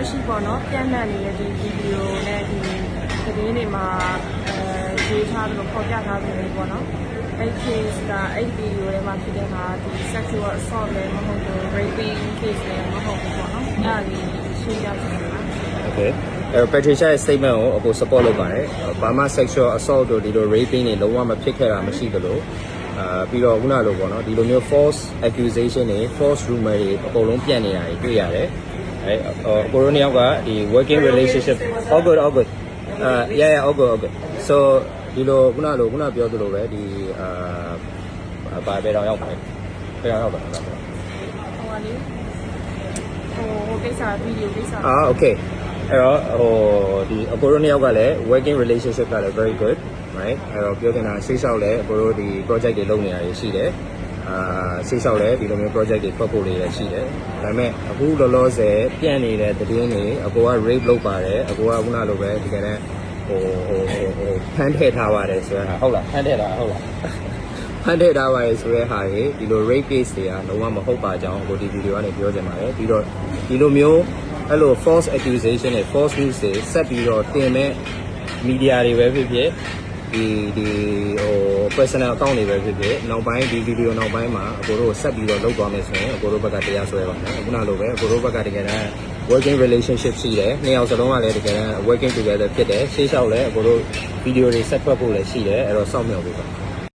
လက်ရှိပေါ့နော်ပြန့်နှံ့နေတဲ့ဒီဗီဒီယိုနဲ့ဒီသတင်းတွေမှာရေးထားတယ်လို့ဖော်ပြထားတယ်ပေါ့နော်အဲ့ case ကအဲ့ဗီဒီယိုထဲမှာဖြစ်တဲ့ဟာဒီ sexual assault လည်းမဟုတ်ဘူး raping case လည်းမဟုတ်ဘူးပေါ့နော်အဲ့ဒါလေးရှင်းပြချင်တာ Okay Patricia ရဲ့ statement ကိုအခု support လုပ်ပါတယ်ဘာမှ sexual assault တို့ဒီလို raping တွေလုံးဝမဖြစ်ခဲ့တာမရှိသလိုပြီးတော့ခုနလိုပေါ့နော်ဒီလိုမျိုး false accusation တွေ false rumor တွေအကုန်လုံးပြန့်နေတာတွေတွေ့ရတယ်ကိုရိုနီယောက်ကဒီ working relationship all good yeah all good so ဒီလိုခုနပြောသလိုပဲဒီဘာပဲတော့ရောက်ပါတယ်ဘယ်တော့ရောက်ပါလဲဟိုပါလေဟိုကိစ္စဗီဒီယိုကိစ္စ okay အဲ့တော့ဒီအကိုရိုနီယောက်ကလည်း working relationship ကလည်း very good right အဲ့တော့ပြောနေတာဆေးလျှောက်လည်းအကိုတို့ဒီ project တွေလုပ်နေတာရှိတယ်ဆေးလျှောက်လည်းဒီလိုမျိုး project တွေထွက်ဖို့လည်းရှိတယ်ဒါပေမဲ့အခုလောလောဆယ်ပြန့်နေတဲ့သတင်းတွေအကိုက rape လုပ်ပါတယ်အကိုကခုနလိုပဲဒီကနေ့ဟိုဖမ်းထည့်ထားပါတယ်ဆိုတော့ဟုတ်လားဖမ်းထည့်တာဟုတ်လားဖမ်းထည့်ထားပါတယ်ဆိုတဲ့ဟာတွေဒီလို rape case တွေကလုံးဝမဟုတ်ပါကြောင်းအခုဒီဗီဒီယိုကနေပြောချင်ပါတယ်ပြီးတော့ဒီလိုမျိုးအဲ့လို false accusation တွေ false news တွေဆက်ပြီးတော့တင်မဲ့ media တွေပဲဖြစ်ဖြစ်ဒီpersonal account တွေပဲဖြစ်ဖြစ်နောက်ပိုင်းဒီဗီဒီယိုနောက်ပိုင်းမှာအကိုတို့ဆက်ပြီးတော့လုပ်သွားမယ်ဆိုရင်အကိုတို့ဘက်ကတရားစွဲပါမယ်ခုနလိုပဲအကိုတို့ဘက်ကတကယ်တမ်း working relationship ရှိတယ်နှစ်ယောက်စလုံးကလည်းတကယ်တမ်း working together ဖြစ်တယ်ရှေ့လျှောက်လည်းအကိုတို့ဗီဒီယိုတွေဆက်ထွက်ဖို့လည်းရှိတယ်အဲ့တော့စောင့်မျှော်ပေးပါ